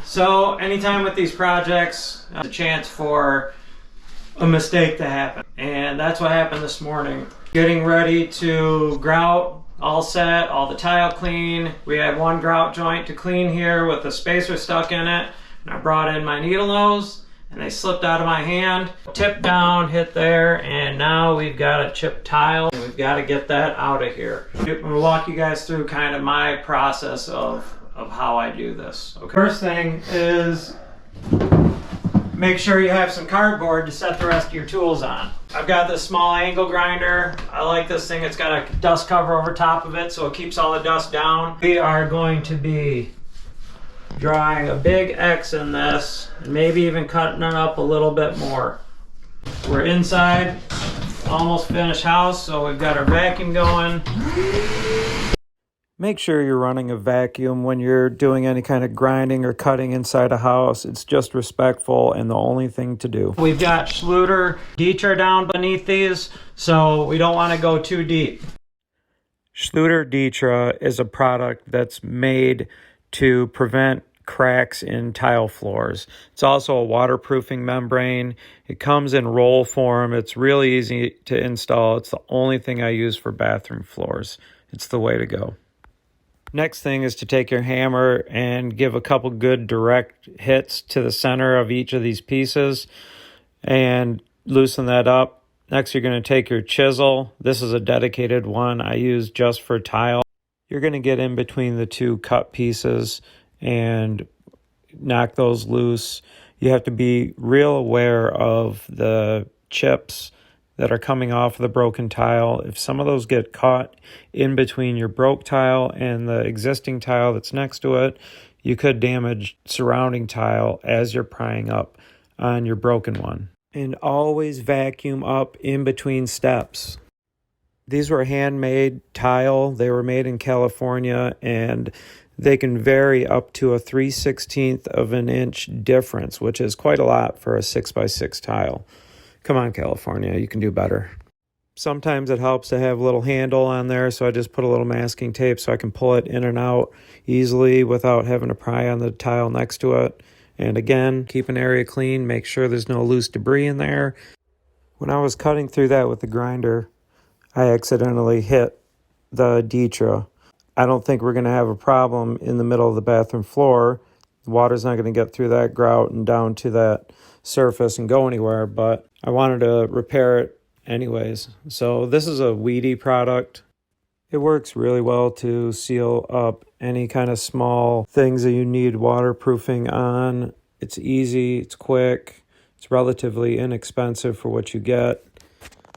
So anytime with these projects, there's a chance for a mistake to happen. And that's what happened this morning. Getting ready to grout, all set, all the tile clean. We had one grout joint to clean here with a spacer stuck in it. And I brought in my needle nose and they slipped out of my hand. Tipped down, hit there, and now we've got a chipped tile. And we've got to get that out of here. I'm gonna walk you guys through kind of my process of how I do this. Okay. First thing is make sure you have some cardboard to set the rest of your tools on. I've got this small angle grinder. I like this thing. It's got a dust cover over top of it so it keeps all the dust down. We are going to be drawing a big X in this and maybe even cutting it up a little bit more. We're inside, almost finished house, so we've got our vacuum going. Make sure you're running a vacuum when you're doing any kind of grinding or cutting inside a house. It's just respectful and the only thing to do. We've got Schluter Dietra down beneath these, so we don't want to go too deep. Schluter Dietra is a product that's made to prevent cracks in tile floors. It's also a waterproofing membrane. It comes in roll form. It's really easy to install. It's the only thing I use for bathroom floors. It's the way to go. Next thing is to take your hammer and give a couple good direct hits to the center of each of these pieces and loosen that up. Next, you're going to take your chisel. This is a dedicated one I use just for tile. You're going to get in between the two cut pieces and knock those loose. You have to be real aware of the chips that are coming off of the broken tile. If some of those get caught in between your broke tile and the existing tile that's next to it, you could damage surrounding tile as you're prying up on your broken one. And always vacuum up in between steps. These were handmade tile. They were made in California, and they can vary up to a 3/16 of an inch difference, which is quite a lot for a 6x6 tile. Come on, California, you can do better. Sometimes it helps to have a little handle on there, so I just put a little masking tape so I can pull it in and out easily without having to pry on the tile next to it. And again, keep an area clean, make sure there's no loose debris in there. When I was cutting through that with the grinder, I accidentally hit the Dietra. I don't think we're going to have a problem in the middle of the bathroom floor. The water's not going to get through that grout and down to that surface and go anywhere, but I wanted to repair it anyways. So this is a weedy product. It works really well to seal up any kind of small things that you need waterproofing on. It's easy, it's quick, it's relatively inexpensive for what you get.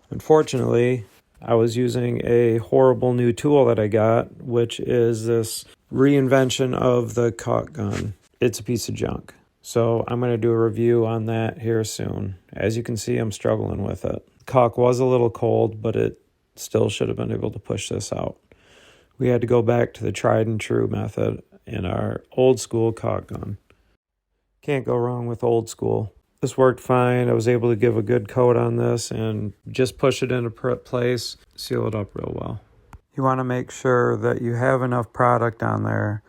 Unfortunately, I was using a horrible new tool that I got, which is this reinvention of the caulk gun. It's a piece of junk. So I'm going to do a review on that here soon. As you can see, I'm struggling with it. Caulk was a little cold, but it still should have been able to push this out. We had to go back to the tried and true method in our old school caulk gun. Can't go wrong with old school. This worked fine. I was able to give a good coat on this and just push it into place, seal it up real well. You want to make sure that you have enough product on there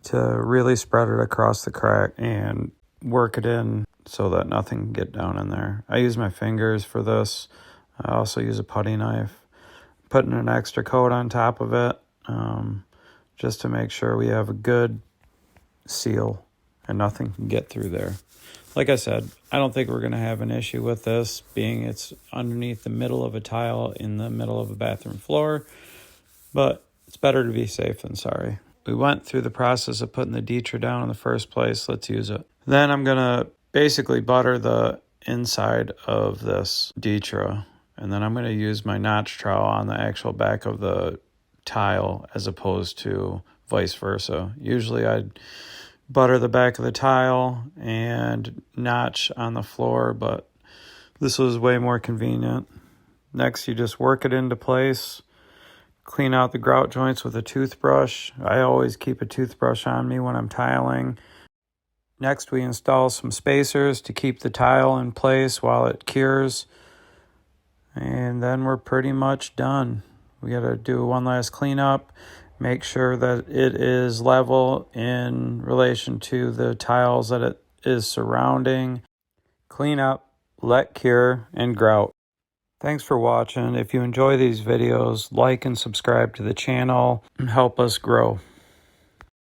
to really spread it across the crack and work it in so that nothing can get down in there. I use my fingers for this. I also use a putty knife. Putting an extra coat on top of it just to make sure we have a good seal and nothing can get through there. Like I said, I don't think we're going to have an issue with this, being it's underneath the middle of a tile in the middle of a bathroom floor, but it's better to be safe than sorry. We went through the process of putting the Dietra down in the first place. Let's use it. Then I'm going to basically butter the inside of this Dietra, and then I'm going to use my notch trowel on the actual back of the tile as opposed to vice versa. Usually I'd butter the back of the tile and notch on the floor, but this was way more convenient. Next, you just work it into place. Clean out the grout joints with a toothbrush. I always keep a toothbrush on me when I'm tiling. Next, we install some spacers to keep the tile in place while it cures. And then we're pretty much done. We got to do one last cleanup, Make sure that it is level in relation to the tiles that it is surrounding. Clean up, let cure, and grout. Thanks for watching. If you enjoy these videos, like and subscribe to the channel and help us grow.